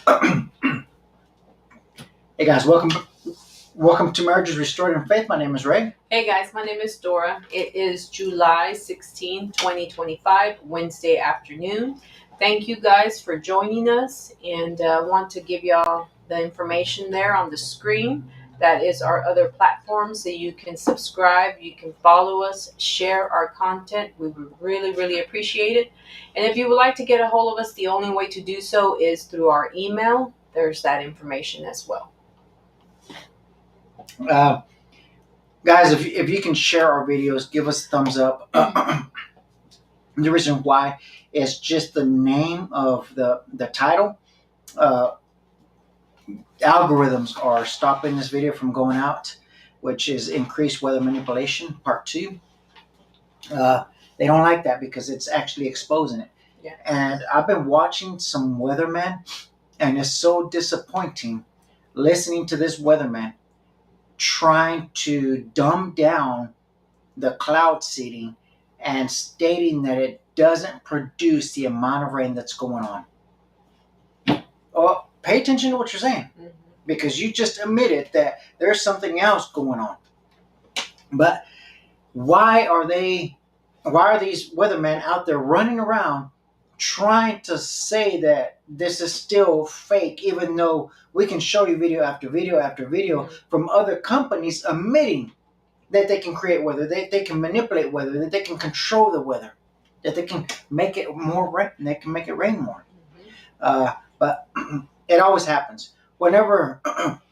Hey guys, welcome to Marriages Restored in Faith. My name is Ray. Hey guys, my name is Dora. It is July 16, 2025, Wednesday afternoon. Thank you guys for joining us, and want to give y'all the information there on the screen. That is our other platform, so you can subscribe, you can follow us, share our content. We would really, really appreciate it. And if you would like to get a hold of us, the only way to do so is through our email. There's that information as well. Guys, if you can share our videos, give us a thumbs up. The reason why is just the name of the title. Algorithms are stopping this video from going out, which is Increased Weather Manipulation Part 2. They don't like that because it's actually exposing it. Yeah. And I've been watching some weathermen, and it's so disappointing listening to this weatherman trying to dumb down the cloud seeding and stating that it doesn't produce the amount of rain that's going on. Well, pay attention to what you're saying, because you just admitted that there's something else going on. But why are these weathermen out there running around trying to say that this is still fake, even though we can show you video after video after video from other companies admitting that they can create weather, they can manipulate weather, that they can control the weather, that they can make it more rain, they can make it rain more. But it always happens whenever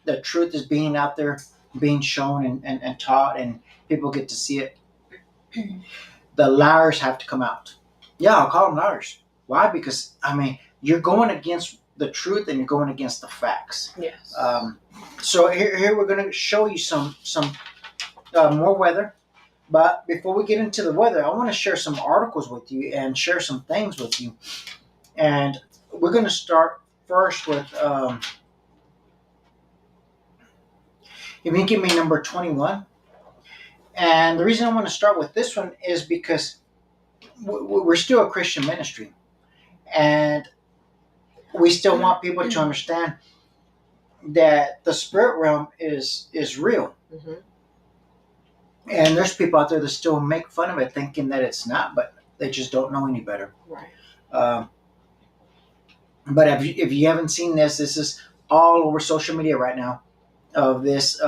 the truth is being out there, being shown and taught, and people get to see it. The liars have to come out. Yeah, I'll call them liars. Why? Because you're going against the truth and you're going against the facts. Yes. So here we're going to show you some more weather. But before we get into the weather, I want to share some articles with you and share some things with you. And we're going to start first with, if you give me number 21. And the reason I want to start with this one is because we're still a Christian ministry. And we still want people to understand that the spirit realm is real. Mm-hmm. And there's people out there that still make fun of it, thinking that it's not, but they just don't know any better. Right. But if you haven't seen this is all over social media right now, of this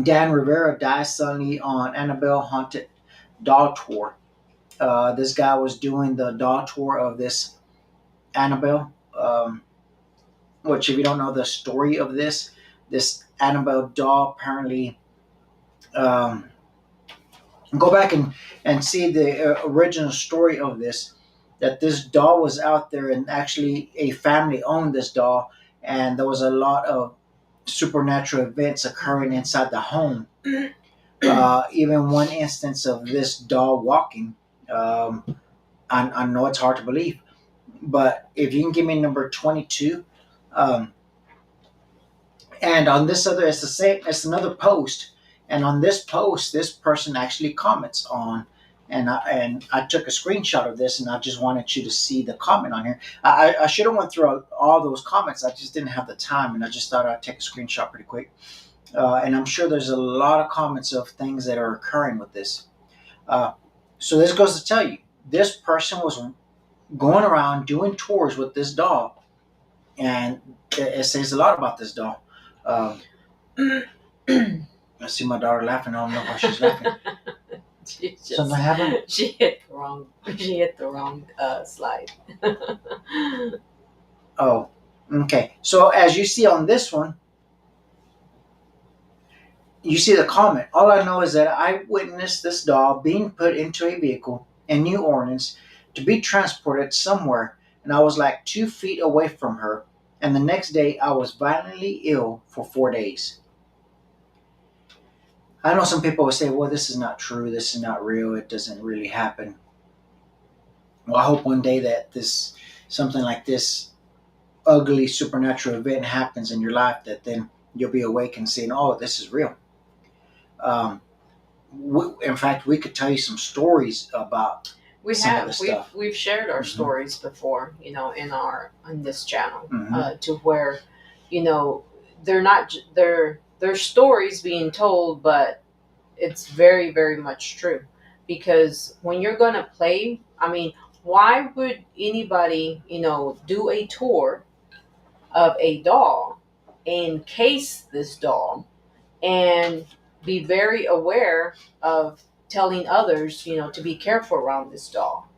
Dan Rivera dies suddenly on Annabelle Haunted Doll Tour. This guy was doing the doll tour of this Annabelle, which, if you don't know the story of this Annabelle doll, apparently, go back and see the original story of this, that this doll was out there, and actually a family owned this doll, and there was a lot of supernatural events occurring inside the home. Even one instance of this doll walking. I know it's hard to believe, but if you can give me number 22, and on this other, it's the same. It's another post, and on this post, this person actually comments on, and I took a screenshot of this, and I just wanted you to see the comment on here. I should have went through all those comments. I just didn't have the time, and I just thought I'd take a screenshot pretty quick. And I'm sure there's a lot of comments of things that are occurring with this. So this goes to tell you, this person was going around doing tours with this doll, and it says a lot about this doll. I see my daughter laughing. I don't know why she's laughing. Something happened? She hit the wrong slide. Oh, okay. So as you see on this one, you see the comment. All I know is that I witnessed this doll being put into a vehicle in New Orleans to be transported somewhere, and I was like 2 feet away from her, and the next day I was violently ill for 4 days. I know some people will say, well, this is not true, this is not real, it doesn't really happen. Well, I hope one day that something like this ugly supernatural event happens in your life, that then you'll be awake and saying, oh, this is real. In fact, we could tell you some stories about We some of have the stuff. we've shared our Mhm. stories before, in this channel, Mhm. to where, they're not they're stories being told, but it's very very much true, because when you're gonna play, I mean, why would anybody do a tour of a doll, encase this doll, and be very aware of telling others, to be careful around this doll.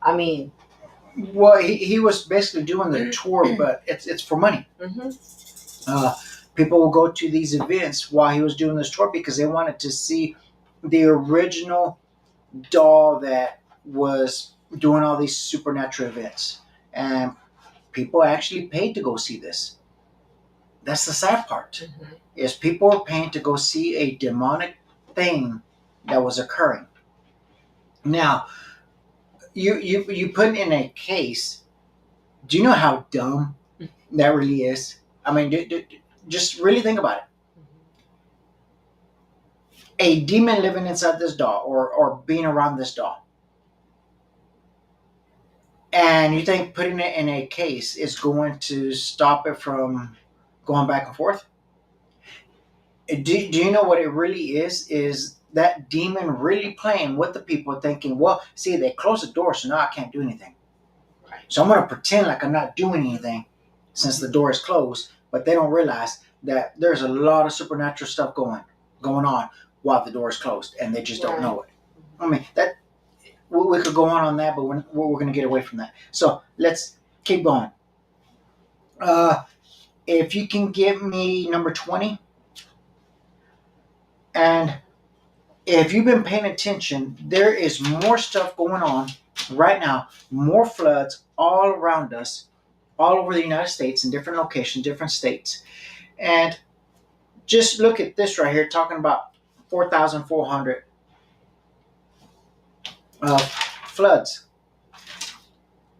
I mean, Well, he was basically doing the tour, but it's for money. hmm Uh, People will go to these events while he was doing this tour because they wanted to see the original doll that was doing all these supernatural events, and people actually paid to go see this. That's the sad part. Is people are paying to go see a demonic thing that was occurring. Now, you put it in a case. Do you know how dumb that really is? I mean, just really think about it. A demon living inside this doll, or being around this doll, and you think putting it in a case is going to stop it from going back and forth? Do you know what it really is? Is that demon really playing with the people, thinking, well, see, they closed the door, so now I can't do anything. Right. So I'm going to pretend like I'm not doing anything since the door is closed, but they don't realize that there's a lot of supernatural stuff going on while the door is closed, and they just don't know it. I mean, that we could go on that, but we're going to get away from that. So let's keep going. If you can give me number 20, and if you've been paying attention, there is more stuff going on right now, more floods all around us, all over the United States in different locations, different states. And just look at this right here, talking about 4,400 floods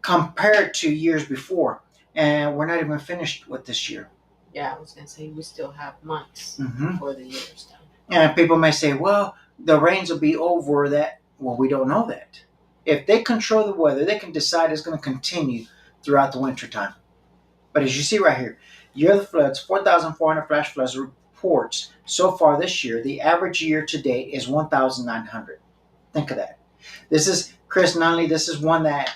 compared to years before. And we're not even finished with this year. Yeah, I was gonna say we still have months Mm-hmm. before the year's done. And people may say, well, the rains will be over that. Well, we don't know that. If they control the weather, they can decide it's going to continue throughout the winter time. But as you see right here, year of the floods, 4,400 flash floods reports so far this year. The average year to date is 1,900. Think of that. This is Chris Nunley. This is one that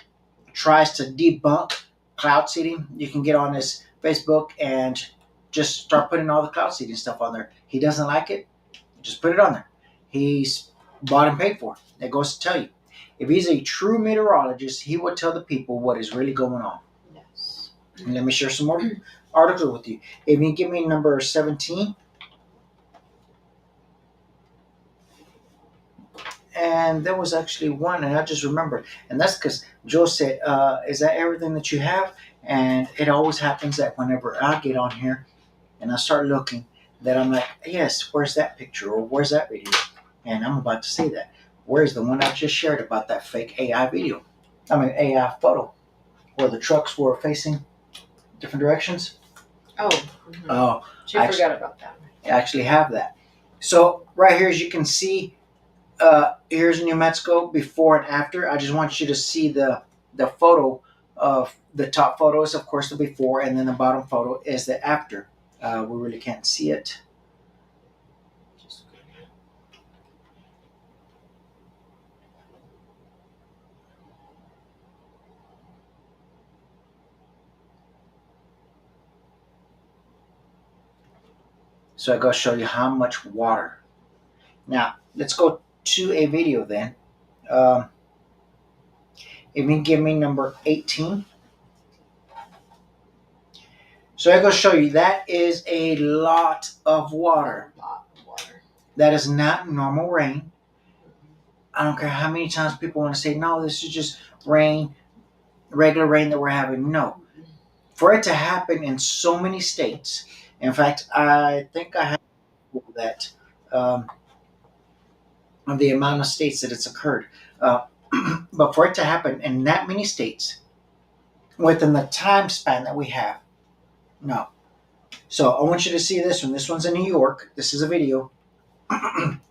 tries to debunk cloud seeding. You can get on his Facebook and just start putting all the cloud seeding stuff on there. He doesn't like it. Just put it on there. He's bought and paid for. That goes to tell you. If he's a true meteorologist, he would tell the people what is really going on. Yes. And let me share some more articles with you. If you give me number 17. And there was actually one, and I just remembered. And that's because Joe said, is that everything that you have? And it always happens that whenever I get on here and I start looking, that I'm like, yes, where's that picture, or where's that video? And I'm about to say that. Where's the one I just shared about that fake AI video? I mean, AI photo, where the trucks were facing different directions. Oh. Oh, She forgot about that. I actually have that. So right here, as you can see, here's New Mexico before and after. I just want you to see the photo of the top photo is, of course, the before, and then the bottom photo is the after. We really can't see it. So I'm going to show you how much water. Now, let's go to a video then. If you can give me number 18. So I'm going to show you that is a lot of water. A lot of water. That is not normal rain. I don't care how many times people want to say, no, this is just rain, regular rain that we're having. No. For it to happen in so many states, in fact, I think I have that of the amount of states that it's occurred. But for it to happen in that many states within the time span that we have, no. So I want you to see this one. This one's in New York. This is a video.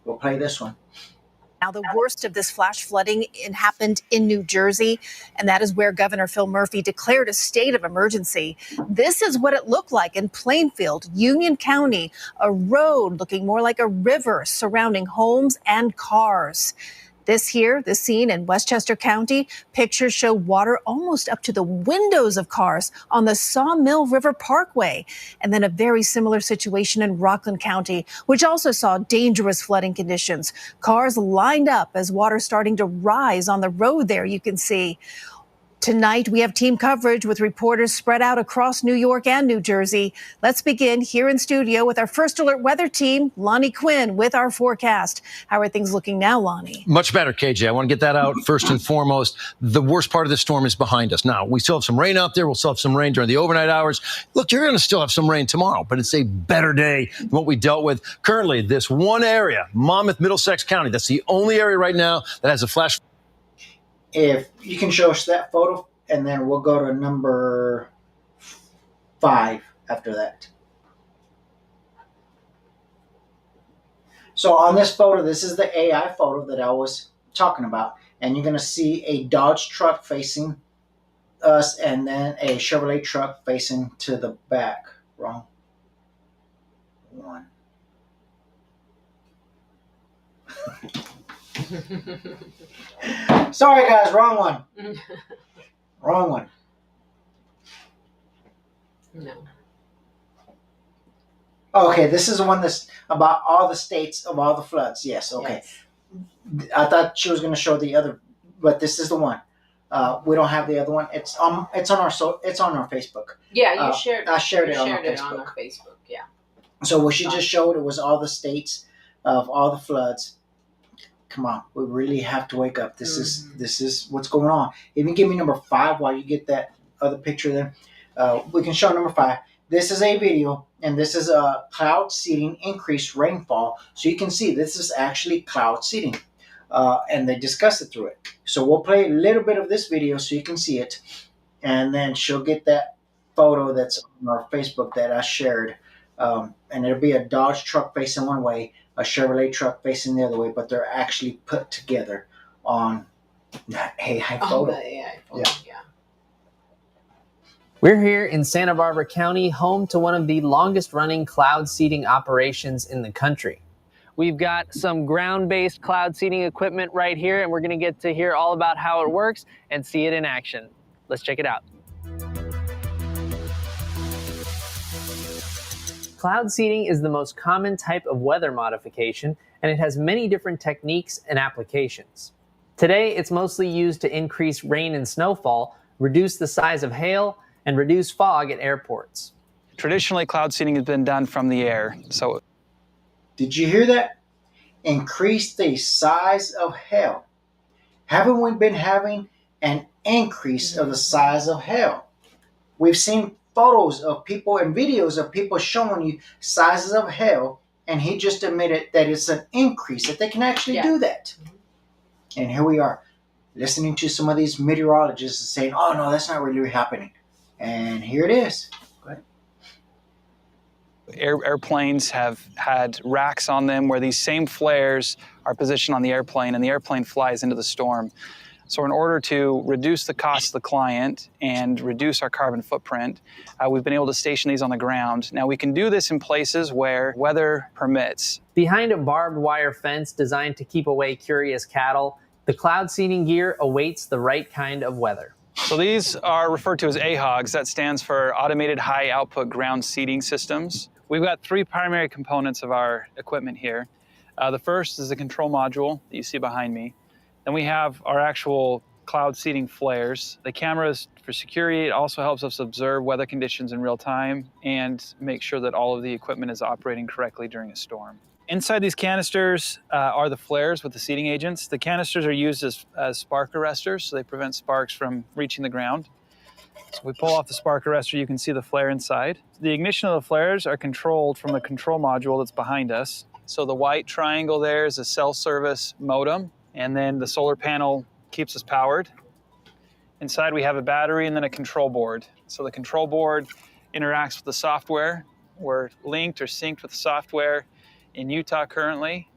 We'll play this one. Now, the worst of this flash flooding happened in New Jersey, and that is where Governor Phil Murphy declared a state of emergency. This is what it looked like in Plainfield, Union County, a road looking more like a river surrounding homes and cars. This scene in Westchester County, pictures show water almost up to the windows of cars on the Sawmill River Parkway. And then a very similar situation in Rockland County, which also saw dangerous flooding conditions. Cars lined up as water starting to rise on the road there, you can see. Tonight, we have team coverage with reporters spread out across New York and New Jersey. Let's begin here in studio with our First Alert weather team, Lonnie Quinn, with our forecast. How are things looking now, Lonnie? Much better, KJ. I want to get that out first and foremost. The worst part of the storm is behind us. Now, we still have some rain out there. We'll still have some rain during the overnight hours. Look, you're going to still have some rain tomorrow, but it's a better day than what we dealt with. Currently, this one area, Monmouth, Middlesex County, that's the only area right now that has a flash. If you can show us that photo, and then we'll go to number 5 after that. So on this photo, this is the AI photo that I was talking about. And you're going to see a Dodge truck facing us and then a Chevrolet truck facing to the back. Wrong one. Sorry, guys, wrong one. Wrong one. No. Okay, this is the one that's about all the states of all the floods. Yes, okay. Yes. I thought she was going to show the other, but this is the one. We don't have the other one. It's on our Facebook. Yeah, you shared it. I shared it on our Facebook. Yeah. So what she just showed, it was all the states of all the floods. Come on, we really have to wake up. This is what's going on. Even give me number 5 while you get that other picture there. We can show number 5. This is a video, and this is a cloud seeding, increased rainfall. So you can see this is actually cloud seeding, and they discuss it through it. So we'll play a little bit of this video so you can see it, and then she'll get that photo that's on our Facebook that I shared, and it'll be a Dodge truck facing one way, a Chevrolet truck facing the other way, but they're actually put together on AI photo. Yeah. We're here in Santa Barbara County, home to one of the longest running cloud seeding operations in the country. We've got some ground-based cloud seeding equipment right here, and we're going to get to hear all about how it works and see it in action. Let's check it out. Cloud seeding is the most common type of weather modification, and it has many different techniques and applications. Today, it's mostly used to increase rain and snowfall, reduce the size of hail, and reduce fog at airports. Traditionally, cloud seeding has been done from the air. So, did you hear that? Increase the size of hail. Haven't we been having an increase of the size of hail? We've seen photos of people and videos of people showing you sizes of hail, and he just admitted that it's an increase, that they can actually do that. And here we are, listening to some of these meteorologists saying, oh no, that's not really happening. And here it is. Airplanes have had racks on them where these same flares are positioned on the airplane, and the airplane flies into the storm. So in order to reduce the cost to the client and reduce our carbon footprint, we've been able to station these on the ground. Now we can do this in places where weather permits. Behind a barbed wire fence designed to keep away curious cattle, the cloud seeding gear awaits the right kind of weather. So these are referred to as AHOGs. That stands for Automated High Output Ground Seeding Systems. We've got 3 primary components of our equipment here. The first is the control module that you see behind me. Then we have our actual cloud seeding flares. The cameras for security. It also helps us observe weather conditions in real time and make sure that all of the equipment is operating correctly during a storm. Inside these canisters are the flares with the seeding agents. The canisters are used as spark arresters, so they prevent sparks from reaching the ground. So we pull off the spark arrestor, you can see the flare inside. The ignition of the flares are controlled from the control module that's behind us. So the white triangle there is a cell service modem, and then the solar panel keeps us powered. Inside we have a battery and then a control board. So the control board interacts with the software. We're linked or synced with the software in Utah currently.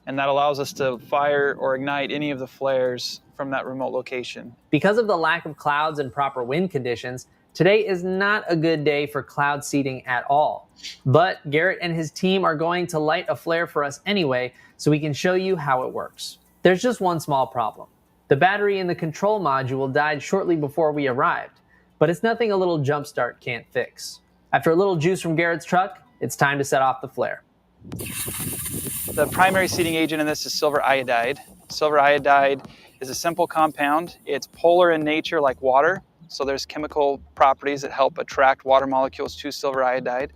and that allows us to fire or ignite any of the flares from that remote location. Because of the lack of clouds and proper wind conditions, today is not a good day for cloud seeding at all. But Garrett and his team are going to light a flare for us anyway, so we can show you how it works. There's just one small problem. The battery in the control module died shortly before we arrived, but it's nothing a little jump start can't fix. After a little juice from Garrett's truck, it's time to set off the flare. The primary seeding agent in this is silver iodide. Silver iodide is a simple compound. It's polar in nature like water, so there's chemical properties that help attract water molecules to silver iodide.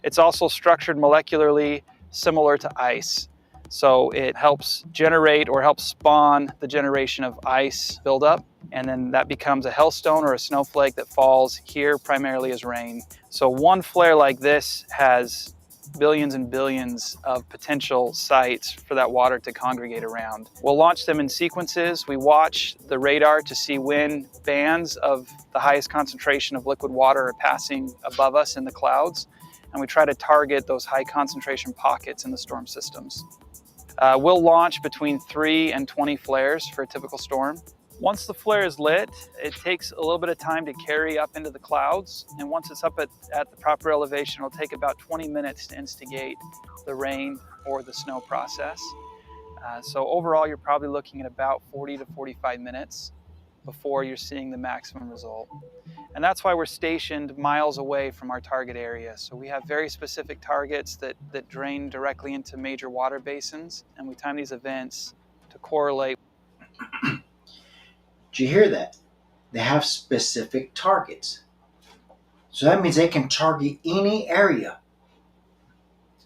It's also structured molecularly similar to ice. So it helps generate or helps spawn the generation of ice buildup, and then that becomes a hailstone or a snowflake that falls here primarily as rain. So one flare like this has billions and billions of potential sites for that water to congregate around. We'll launch them in sequences. We watch the radar to see when bands of the highest concentration of liquid water are passing above us in the clouds, and we try to target those high concentration pockets in the storm systems. We'll launch between 3 and 20 flares for a typical storm. Once the flare is lit, it takes a little bit of time to carry up into the clouds, and once it's up at the proper elevation, it'll take about 20 minutes to instigate the rain or the snow process. So overall, you're probably looking at about 40 to 45 minutes before you're seeing the maximum result. And that's why we're stationed miles away from our target area. So we have very specific targets that drain directly into major water basins, and we time these events to correlate. Did you hear that? They have specific targets. So that means they can target any area.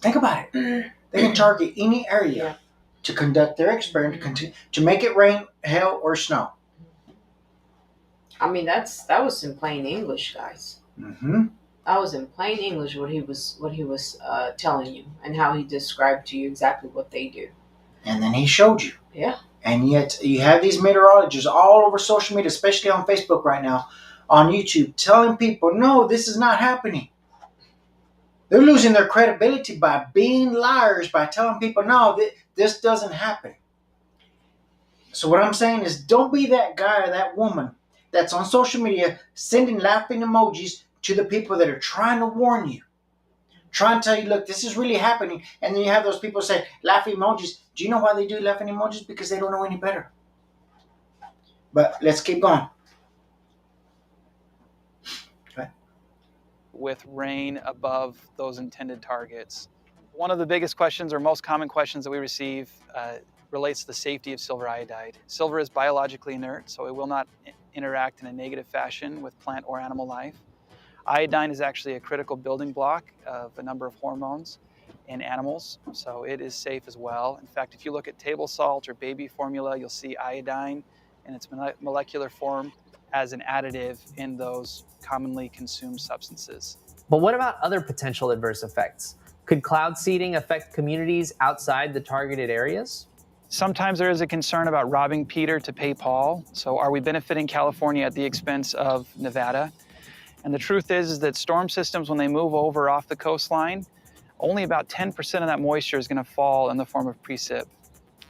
Think about it. They can target any area to conduct their experiment, to make it rain, hail, or snow. I mean, that was in plain English, guys. Mm-hmm. That was in plain English what he was telling you, and how he described to you exactly what they do. And then he showed you. Yeah. And yet you have these meteorologists all over social media, especially on Facebook right now, on YouTube, telling people, no, this is not happening. They're losing their credibility by being liars, by telling people, no, this doesn't happen. So what I'm saying is, don't be that guy or that woman that's on social media sending laughing emojis to the people that are trying to warn you, trying to tell you, look, this is really happening. And then you have those people say, laughing emojis. Do you know why they do laughing emojis? Because they don't know any better. But let's keep going. Okay. With rain above those intended targets. One of the biggest questions, or most common questions that we receive, relates to the safety of silver iodide. Silver is biologically inert, so it will not interact in a negative fashion with plant or animal life. Iodine is actually a critical building block of a number of hormones in animals, so it is safe as well. In fact, if you look at table salt or baby formula, you'll see iodine in its molecular form as an additive in those commonly consumed substances. But what about other potential adverse effects? Could cloud seeding affect communities outside the targeted areas? Sometimes there is a concern about robbing Peter to pay Paul. So are we benefiting California at the expense of Nevada? And the truth is that storm systems, when they move over off the coastline, only about 10% of that moisture is going to fall in the form of precip.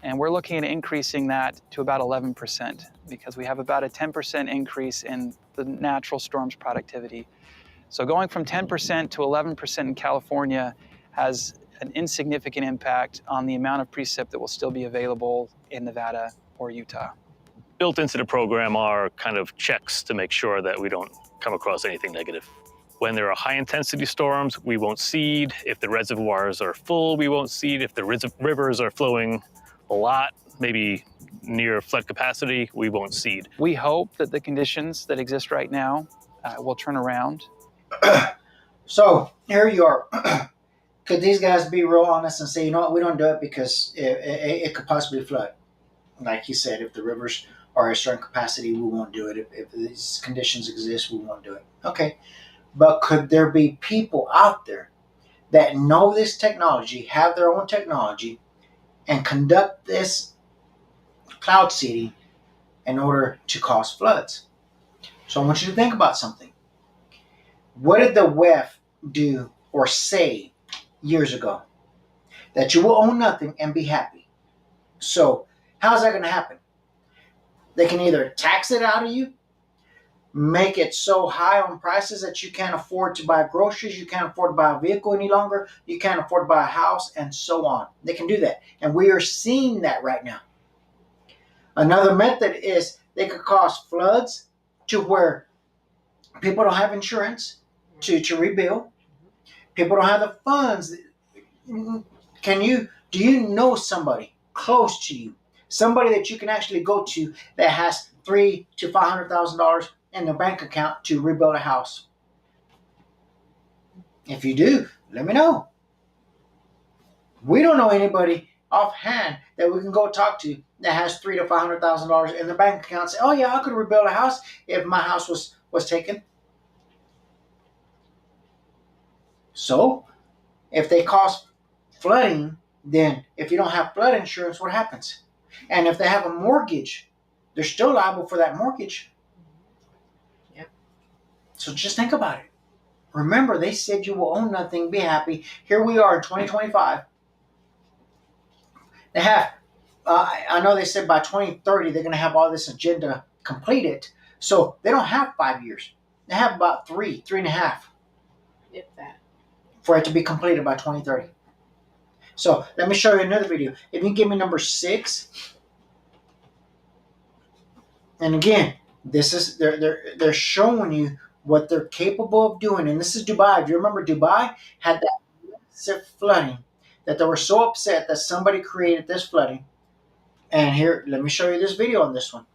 And we're looking at increasing that to about 11% because we have about a 10% increase in the natural storm's productivity. So going from 10% to 11% in California has an insignificant impact on the amount of precip that will still be available in Nevada or Utah. Built into the program are kind of checks to make sure that we don't come across anything negative. When there are high-intensity storms, we won't seed. If the reservoirs are full, we won't seed. If the rivers are flowing a lot, maybe near flood capacity, we won't seed. We hope that the conditions that exist right now will turn around. So here you are. Could these guys be real honest and say, you know what, we don't do it because it could possibly flood? Like you said, if the rivers are a certain capacity, we won't do it. If these conditions exist, we won't do it. Okay. But could there be people out there that know this technology, have their own technology, and conduct this cloud seeding in order to cause floods? So I want you to think about something. What did the WEF do or say years ago? That you will own nothing and be happy. So how's that going to happen? They can either tax it out of you, make it so high on prices that you can't afford to buy groceries, you can't afford to buy a vehicle any longer, you can't afford to buy a house, and so on. They can do that. And we are seeing that right now. Another method is they could cause floods to where people don't have insurance to rebuild. People don't have the funds. Do you know somebody close to you, somebody that you can actually go to that has $300,000 to $500,000 in their bank account to rebuild a house? If you do, let me know. We don't know anybody offhand that we can go talk to that has $300,000 to $500,000 in their bank account and say, oh yeah, I could rebuild a house if my house was taken. So if they cause flooding, then if you don't have flood insurance, what happens? And if they have a mortgage, they're still liable for that mortgage. Yeah. So just think about it. Remember, they said you will own nothing, be happy. Here we are in 2025. They have, I know they said by 2030 they're going to have all this agenda completed. So they don't have 5 years. They have about 3.5. If that. For it to be completed by 2030. So let me show you another video. If you give me number 6, and again, this is they're showing you what they're capable of doing, and this is Dubai. If you remember, Dubai had that massive flooding that they were so upset that somebody created this flooding. And here, let me show you this video on this one.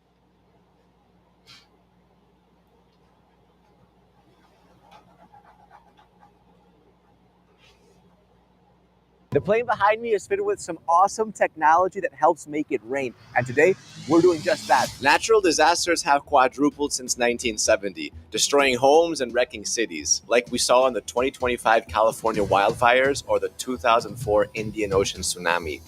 The plane behind me is fitted with some awesome technology that helps make it rain. And today, we're doing just that. Natural disasters have quadrupled since 1970, destroying homes and wrecking cities, like we saw in the 2025 California wildfires or the 2004 Indian Ocean tsunami.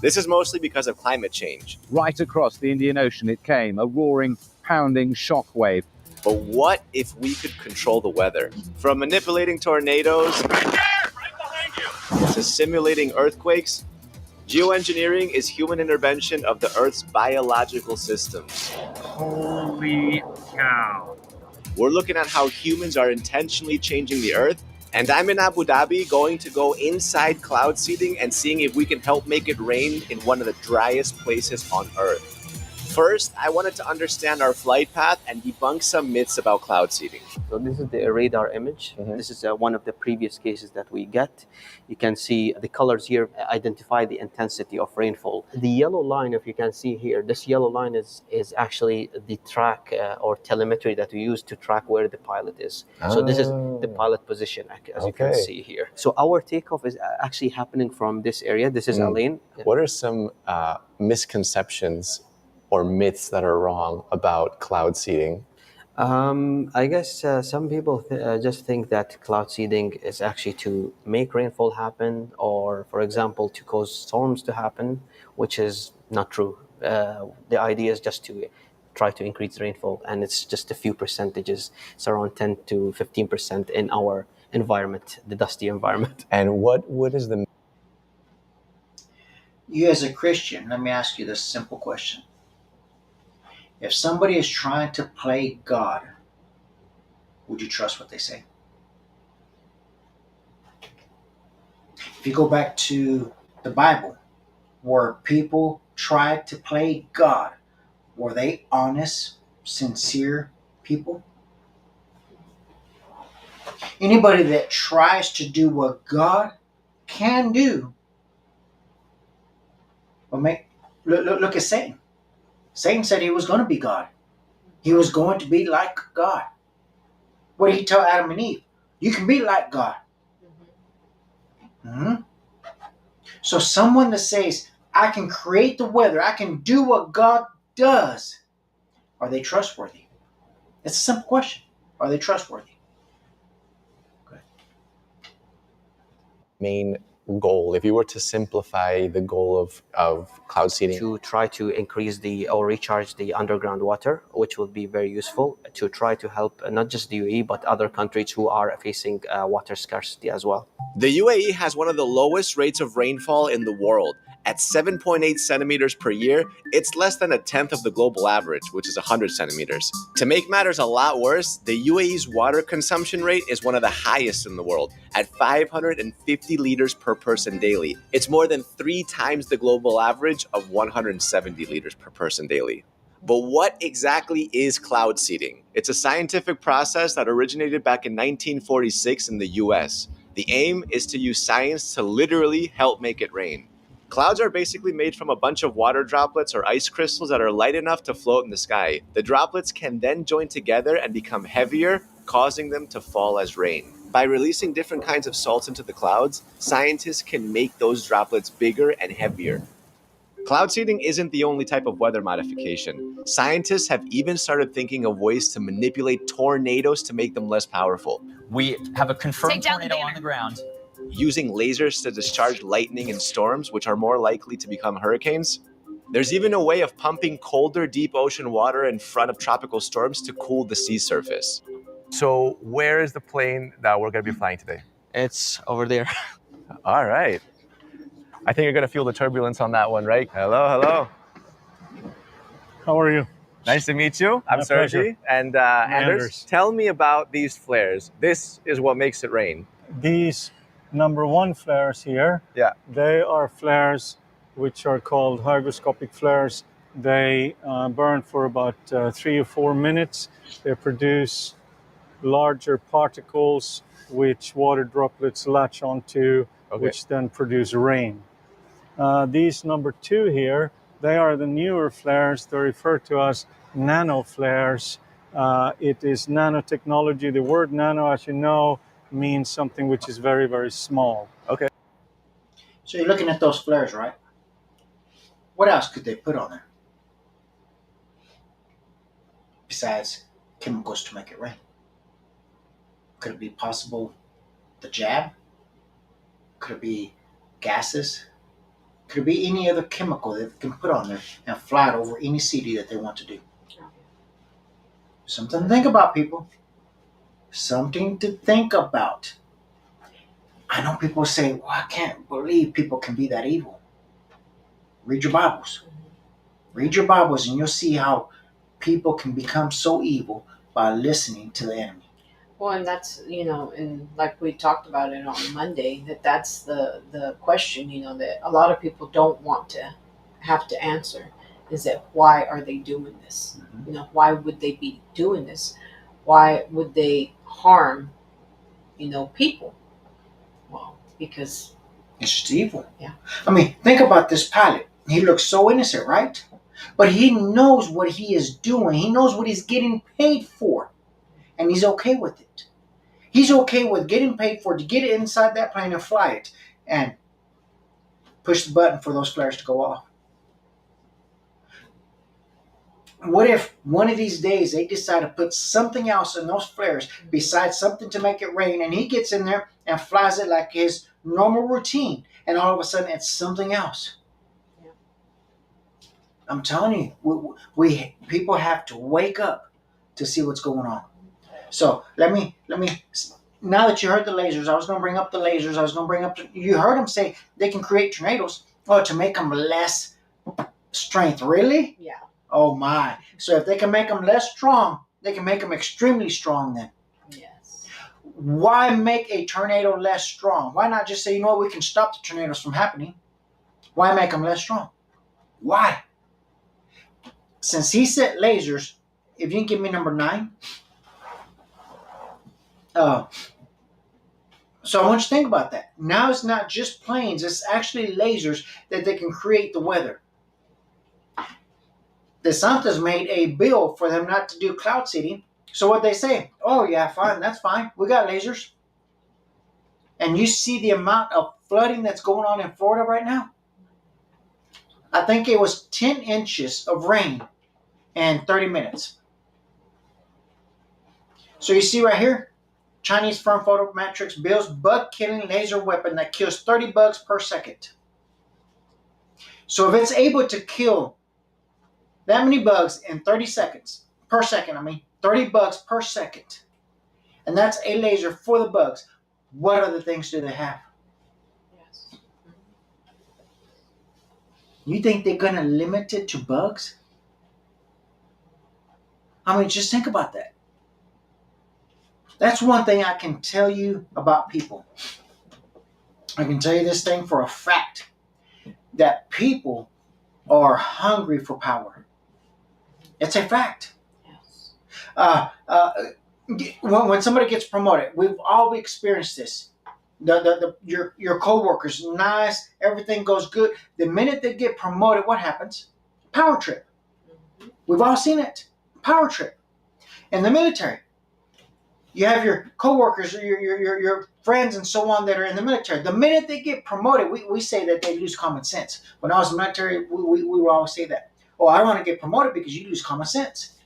This is mostly because of climate change. Right across the Indian Ocean it came, a roaring, pounding shock wave. But what if we could control the weather? From manipulating tornadoes to simulating earthquakes, geoengineering is human intervention of the Earth's biological systems. Holy cow. We're looking at how humans are intentionally changing the Earth, and I'm in Abu Dhabi going to go inside cloud seeding and seeing if we can help make it rain in one of the driest places on Earth. First, I wanted to understand our flight path and debunk some myths about cloud seeding. So this is the radar image. This is one of the previous cases that we get. You can see the colors here identify the intensity of rainfall. The yellow line, if you can see here, this yellow line is actually the track or telemetry that we use to track where the pilot is. So this is the pilot position, as you can see here. So our takeoff is actually happening from this area. This is Al-Ain. What are some misconceptions or myths that are wrong about cloud seeding? I guess some people just think that cloud seeding is actually to make rainfall happen, or, for example, to cause storms to happen, which is not true. The idea is just to try to increase rainfall, and it's just a few percentages. It's around 10 to 15% in our environment, the dusty environment. And what is the... You as a Christian, let me ask you this simple question. If somebody is trying to play God, would you trust what they say? If you go back to the Bible, where people tried to play God, were they honest, sincere people? Anybody that tries to do what God can do, look at Satan. Satan said he was going to be God. He was going to be like God. What did he tell Adam and Eve? You can be like God. So someone that says, I can create the weather, I can do what God does, are they trustworthy? It's a simple question. Are they trustworthy? Okay. Main goal, if you were to simplify the goal of cloud seeding? To try to increase or recharge the underground water, which will be very useful to try to help not just the UAE, but other countries who are facing water scarcity as well. The UAE has one of the lowest rates of rainfall in the world, At 7.8 centimeters per year, it's less than a tenth of the global average, which is 100 centimeters. To make matters a lot worse, the UAE's water consumption rate is one of the highest in the world, at 550 liters per person daily. It's more than 3 times the global average of 170 liters per person daily. But what exactly is cloud seeding? It's a scientific process that originated back in 1946 in the US. The aim is to use science to literally help make it rain. Clouds are basically made from a bunch of water droplets or ice crystals that are light enough to float in the sky. The droplets can then join together and become heavier, causing them to fall as rain. By releasing different kinds of salts into the clouds, scientists can make those droplets bigger and heavier. Cloud seeding isn't the only type of weather modification. Scientists have even started thinking of ways to manipulate tornadoes to make them less powerful. We have a confirmed tornado on the ground. Using lasers to discharge lightning in storms, which are more likely to become hurricanes. There's even a way of pumping colder, deep ocean water in front of tropical storms to cool the sea surface. So where is the plane that we're going to be flying today? It's over there. All right. I think you're going to feel the turbulence on that one, right? Hello, hello. How are you? Nice to meet you. I'm My Sergi. pleasure. And Anders. Anders, tell me about these flares. This is what makes it rain. These number 1 flares here, they are flares which are called hygroscopic flares. They burn for about 3 or 4 minutes. They produce larger particles which water droplets latch onto, which then produce rain. These number 2 here, they are the newer flares. They're referred to as nano flares. It is nanotechnology. The word nano, as you know, means something which is very, very small. Okay. So you're looking at those flares, right? What else could they put on there besides chemicals to make it rain? Could it be possible the jab? Could it be gases? Could it be any other chemical that they can put on there and fly it over any city that they want to do? Something to think about, people. Something to think about. I know people say, well, I can't believe people can be that evil. Read your Bibles. Read your Bibles and you'll see how people can become so evil by listening to the enemy. Well, and that's, and like we talked about it on Monday, that's the question, that a lot of people don't want to have to answer, is that why are they doing this? Mm-hmm. Why would they be doing this? Why would they harm, people? Well, because it's just evil. Yeah. I mean, think about this pilot. He looks so innocent, right? But he knows what he is doing. He knows what he's getting paid for. And he's okay with it. He's okay with getting paid for it to get it inside that plane and fly it and push the button for those flares to go off. What if one of these days they decide to put something else in those flares besides something to make it rain, and he gets in there and flies it like his normal routine, and all of a sudden it's something else? Yeah. I'm telling you, we people have to wake up to see what's going on. So let me. Now that you heard the lasers, I was going to bring up the lasers. I was going to bring up. You heard him say they can create tornadoes. Oh, to make them less strength. Really? Yeah. Oh my. So if they can make them less strong, they can make them extremely strong then. Yes. Why make a tornado less strong? Why not just say, you know what, we can stop the tornadoes from happening? Why make them less strong? Why? Since he said lasers, if you can give me number 9. So I want you to think about that. Now it's not just planes, it's actually lasers that they can create the weather. DeSantis made a bill for them not to do cloud seeding. So what they say? Oh yeah, fine, that's fine. We got lasers. And you see the amount of flooding that's going on in Florida right now? I think it was 10 inches of rain in 30 minutes. So you see right here, Chinese firm Photometrics builds bug-killing laser weapon that kills 30 bugs per second. So if it's able to kill that many bugs in 30 seconds, per second, 30 bugs per second, and that's a laser for the bugs, what other things do they have? Yes. You think they're going to limit it to bugs? I mean, just think about that. That's one thing I can tell you about people. I can tell you this thing for a fact, that people are hungry for power. It's a fact. When somebody gets promoted, we've all experienced this. Your coworkers, nice, everything goes good. The minute they get promoted, what happens? Power trip. We've all seen it. Power trip. In the military, you have your coworkers, your friends, and so on that are in the military. The minute they get promoted, we say that they lose common sense. When I was in the military, we would always say that. Oh, I don't want to get promoted because you lose common sense.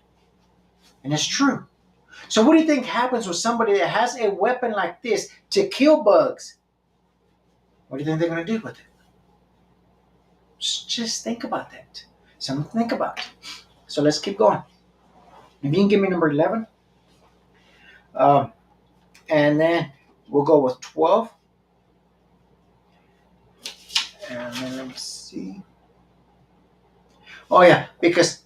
And it's true. So what do you think happens with somebody that has a weapon like this to kill bugs? What do you think they're going to do with it? Just think about that. Something to think about. So let's keep going. If you can give me number 11. And then we'll go with 12. And then let me see. Oh yeah, because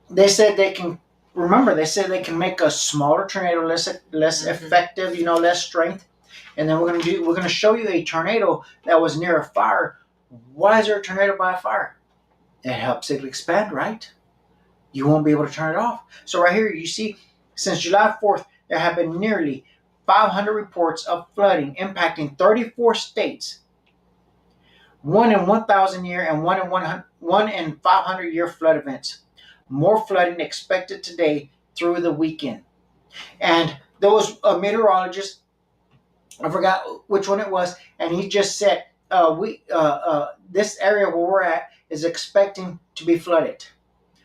they said they can, remember, they said they can make a smaller tornado, less effective, less strength. And then we're gonna show you a tornado that was near a fire. Why is there a tornado by a fire? It helps it expand, right? You won't be able to turn it off. So right here, you see, since July 4th, there have been nearly 500 reports of flooding impacting 34 states. 1 in 1,000 year and 1 in 500 year flood events. More flooding expected today through the weekend. And there was a meteorologist, I forgot which one it was, and he just said, this area where we're at is expecting to be flooded.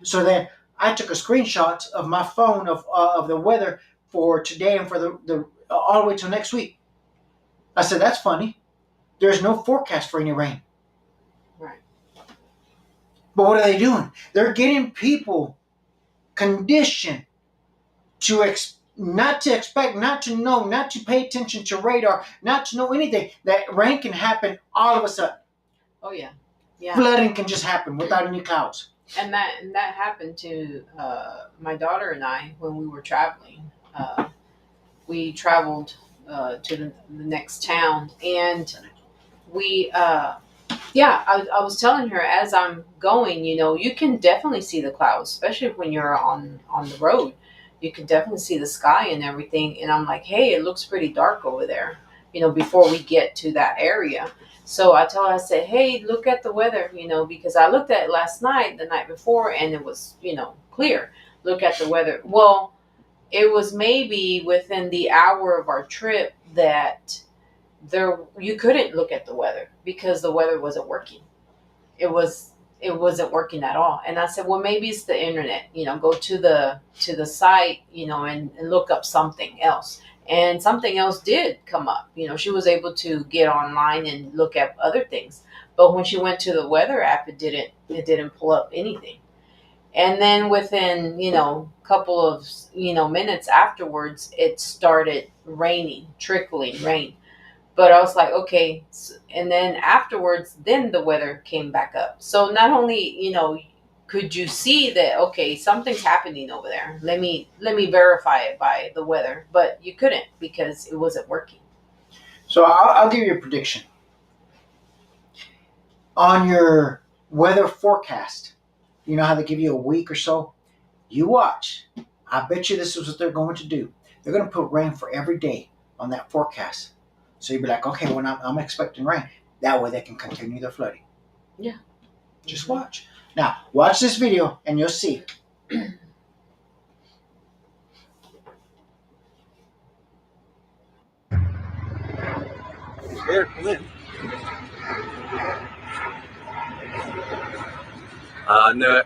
So then I took a screenshot of my phone of the weather for today and for the all the way till next week. I said, that's funny. There's no forecast for any rain. Right. But what are they doing? They're getting people conditioned to not to expect, not to know, not to pay attention to radar, not to know anything. That rain can happen all of a sudden. Oh yeah. Yeah. Flooding can just happen without any clouds. And that happened to my daughter and I when we were traveling. We traveled to the next town, and we I was telling her as I'm going, you can definitely see the clouds, especially when you're on the road. You can definitely see the sky and everything. And I'm like, hey, it looks pretty dark over there, before we get to that area. So I told her, I said, hey, look at the weather, because I looked at it last night, the night before, and it was, clear. Look at the weather. Well, it was maybe within the hour of our trip that you couldn't look at the weather because the weather wasn't working. It wasn't working at all. And I said, well, maybe it's the internet, go to the site, and look up something else. And something else did come up. She was able to get online and look at other things. But when she went to the weather app, it didn't pull up anything. And then within, couple of, minutes afterwards, it started raining, trickling rain. But I was like, okay. And then afterwards, then the weather came back up. So not only, could you see that, okay, something's happening over there. Let me verify it by the weather. But you couldn't because it wasn't working. So I'll give you a prediction. On your weather forecast, you know how they give you a week or so? You watch. I bet you this is what they're going to do. They're going to put rain for every day on that forecast. So you'll be like, okay, well, I'm expecting rain. That way they can continue their flooding. Yeah. Just watch. Now, watch this video and you'll see. Here, come in. I knew it.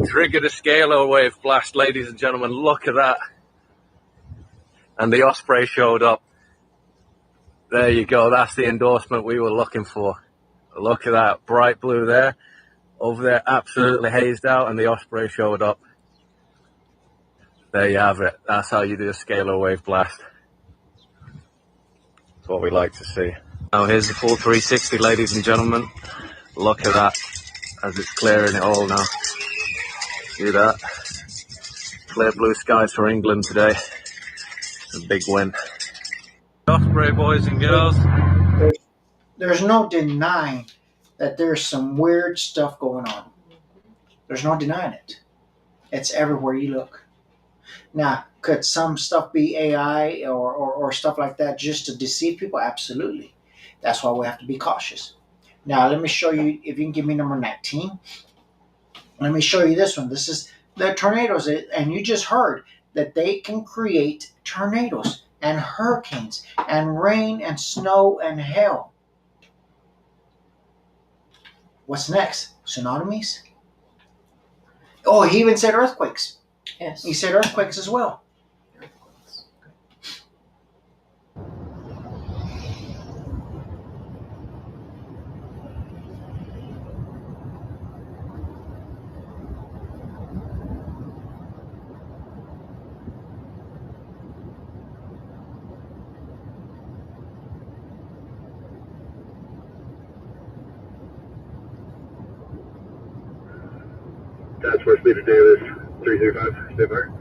Triggered a scalar wave blast, ladies and gentlemen. Look at that. And the Osprey showed up. There you go. That's the endorsement we were looking for. Look at that. Bright blue there. Over there, absolutely hazed out, and the Osprey showed up. There you have it. That's how you do a scalar wave blast. That's what we like to see. Now here's the full 360, ladies and gentlemen. Look at that, as it's clearing it all now. See that? Clear blue skies for England today. It's a big win. Osprey, boys and girls. There's no denying that there's some weird stuff going on. There's no denying it. It's everywhere you look. Now, could some stuff be AI or stuff like that just to deceive people? Absolutely. That's why we have to be cautious. Now, let me show you, if you can give me number 19. Let me show you this one. This is the tornadoes. And you just heard that they can create tornadoes and hurricanes and rain and snow and hail. What's next? Tsunamis? Oh, he even said earthquakes. Yes. He said earthquakes as well. Task Force Leader Davis, 335, stay fire.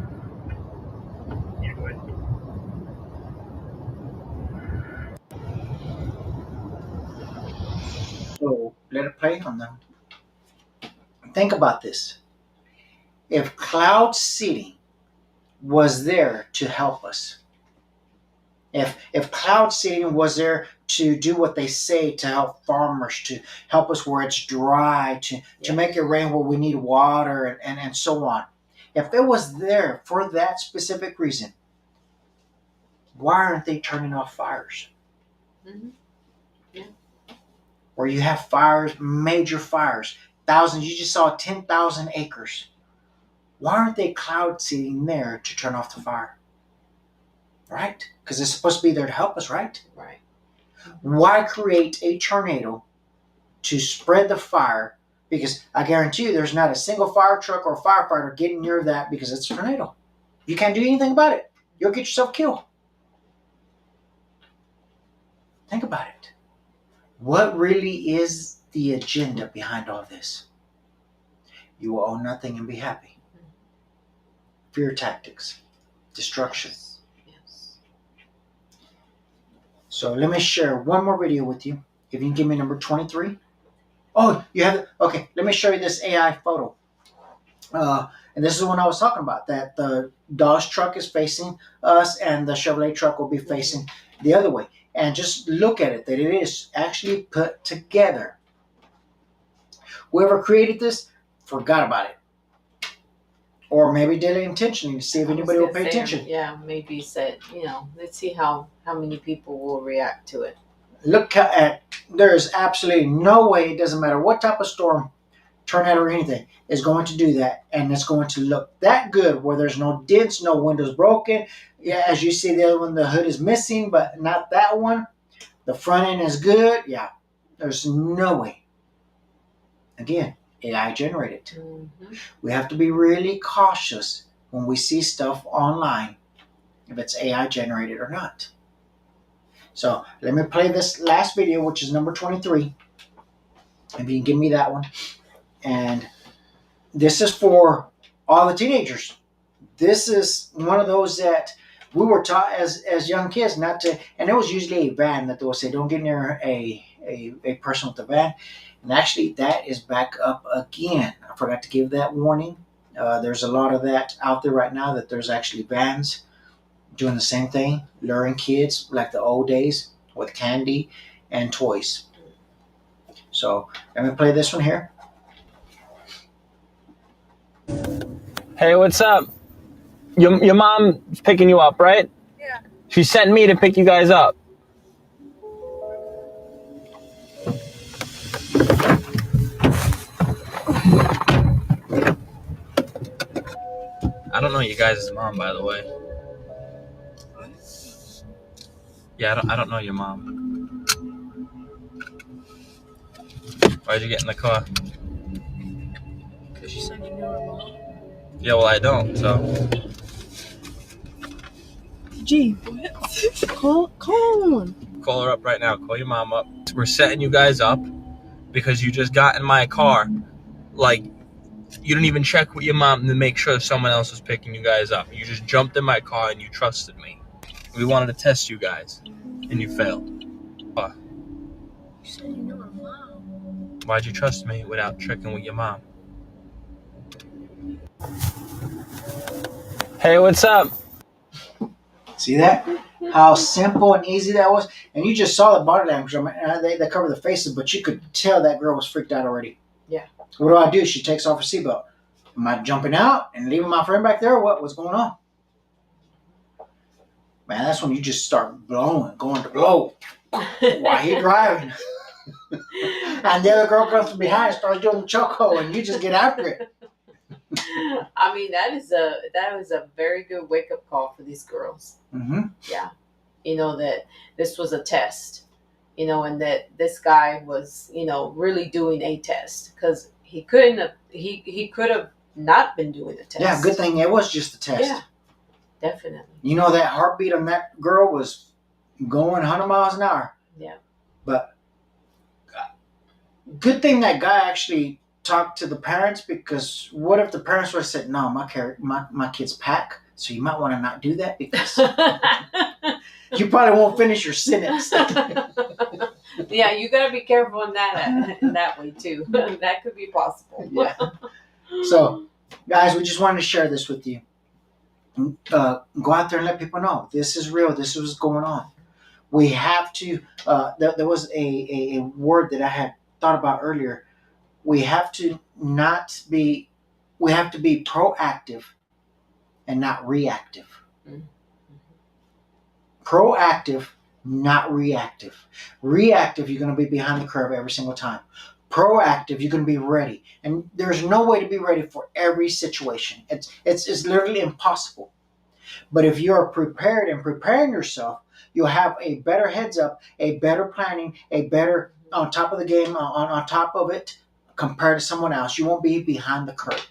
So let it play on them. Think about this. If cloud seeding was there to help us, if cloud seeding was there to do what they say to help farmers, to help us where it's dry, to make it rain where we need water and so on. If it was there for that specific reason, why aren't they turning off fires? Mm-hmm. Yeah. Where you have fires, major fires, thousands, you just saw 10,000 acres. Why aren't they cloud seeding there to turn off the fire? Right? Because it's supposed to be there to help us, right? Right. Why create a tornado to spread the fire? Because I guarantee you there's not a single fire truck or firefighter getting near that because it's a tornado. You can't do anything about it. You'll get yourself killed. Think about it. What really is the agenda behind all this? You will own nothing and be happy. Fear tactics. Destruction. Yes. So let me share one more video with you. If you can give me number 23. Oh, you have it? Okay, let me show you this AI photo. And this is the one I was talking about, that the Dodge truck is facing us and the Chevrolet truck will be facing the other way. And just look at it, that it is actually put together. Whoever created this forgot about it. Or maybe did it intentionally to see if anybody will pay attention. Yeah, maybe said, let's see how many people will react to it. Look at, there's absolutely no way, it doesn't matter what type of storm, tornado or anything, is going to do that. And it's going to look that good where there's no dents, no windows broken. Yeah, as you see the other one, the hood is missing, but not that one. The front end is good. Yeah, there's no way. Again, AI generated. Mm-hmm. We have to be really cautious when we see stuff online, if it's AI generated or not. So let me play this last video, which is number 23. If you can give me that one. And this is for all the teenagers. This is one of those that we were taught as young kids not to, and it was usually a van that they would say, don't get near a person with a van. And actually that is back up again. I forgot to give that warning. There's a lot of that out there right now, that there's actually vans doing the same thing, luring kids like the old days with candy and toys. So let me play this one here. Hey, what's up? Your mom's picking you up, right? Yeah. She sent me to pick you guys up. I don't know you guys' mom, by the way. Yeah, I don't know your mom. Why'd you get in the car? Because you said you knew her mom. Yeah, well, I don't, so. G, call him. Call her up right now. Call your mom up. We're setting you guys up because you just got in my car. Like, you didn't even check with your mom to make sure someone else was picking you guys up. You just jumped in my car and you trusted me. We wanted to test you guys, and you failed. You said you knew her mom. Why'd you trust me without checking with your mom? Hey, what's up? See that? How simple and easy that was? And you just saw the body language. I mean, they covered the faces, but you could tell that girl was freaked out already. Yeah. What do? She takes off her seatbelt. Am I jumping out and leaving my friend back there? What's going on? Man, that's when you just start going to blow while you're driving. And the other girl comes from behind, starts doing the choco, and you just get after it. I mean, that was a very good wake up call for these girls. Mm-hmm. Yeah, you know that this was a test, you know, and that this guy was, you know, really doing a test because he couldn't have, he could have not been doing a test. Yeah, good thing it was just a test. Yeah, definitely. You know that heartbeat on that girl was going 100 miles an hour. Yeah. But good thing that guy actually talk to the parents, because what if the parents would have said, no, my kid's pack, so you might want to not do that because you probably won't finish your sentence. Yeah, you got to be careful in that way too. That could be possible. Yeah. So, guys, we just wanted to share this with you. Go out there and let people know this is real. This is what's going on. We have to. There was a word that I had thought about earlier. We have to be proactive and not reactive. Mm-hmm. Proactive, not reactive. Reactive, you're going to be behind the curve every single time. Proactive, you're going to be ready. And there's no way to be ready for every situation. It's literally impossible. But if you're prepared and preparing yourself, you'll have a better heads up, a better planning, a better on top of the game, on top of it, compared to someone else. You won't be behind the curve.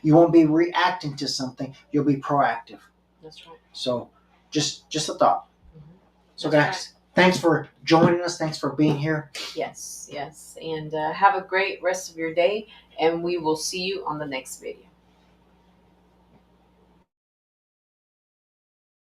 You won't be reacting to something. You'll be proactive. That's right. So just a thought. Mm-hmm. So guys, thanks for joining us. Thanks for being here. Yes. And have a great rest of your day. And we will see you on the next video.